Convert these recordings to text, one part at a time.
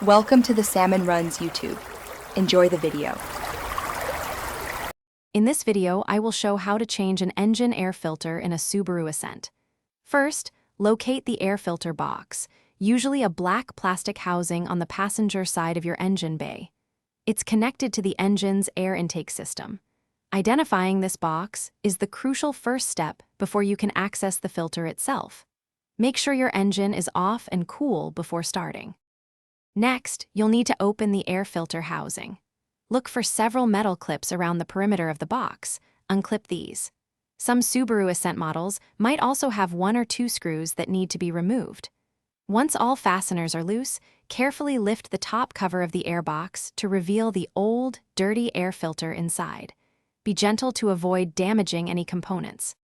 Welcome to the Salmon Runs YouTube. Enjoy the video. In this video, I will show how to change an engine air filter in a Subaru Ascent. First, locate the air filter box, usually a black plastic housing on the passenger side of your engine bay. It's connected to the engine's air intake system. Identifying this box is the crucial first step before you can access the filter itself. Make sure your engine is off and cool before starting. Next, you'll need to open the air filter housing. Look for several metal clips around the perimeter of the box. Unclip these. Some Subaru Ascent models might also have 1 or 2 screws that need to be removed. Once all fasteners are loose, carefully lift the top cover of the air box to reveal the old, dirty air filter inside. Be gentle to avoid damaging any components.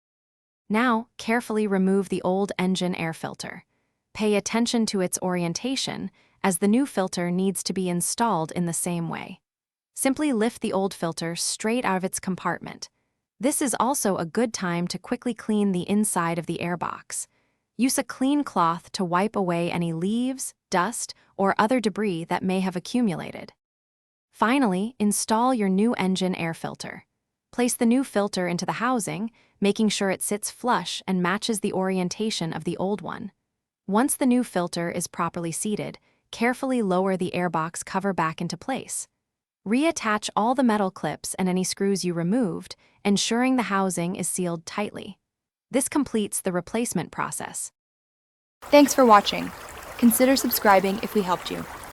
Now, carefully remove the old engine air filter. Pay attention to its orientation, as the new filter needs to be installed in the same way. Simply lift the old filter straight out of its compartment. This is also a good time to quickly clean the inside of the airbox. Use a clean cloth to wipe away any leaves, dust, or other debris that may have accumulated. Finally, install your new engine air filter. Place the new filter into the housing, making sure it sits flush and matches the orientation of the old one. Once the new filter is properly seated, carefully lower the airbox cover back into place. Reattach all the metal clips and any screws you removed, ensuring the housing is sealed tightly. This completes the replacement process. Thanks for watching. Consider subscribing if we helped you.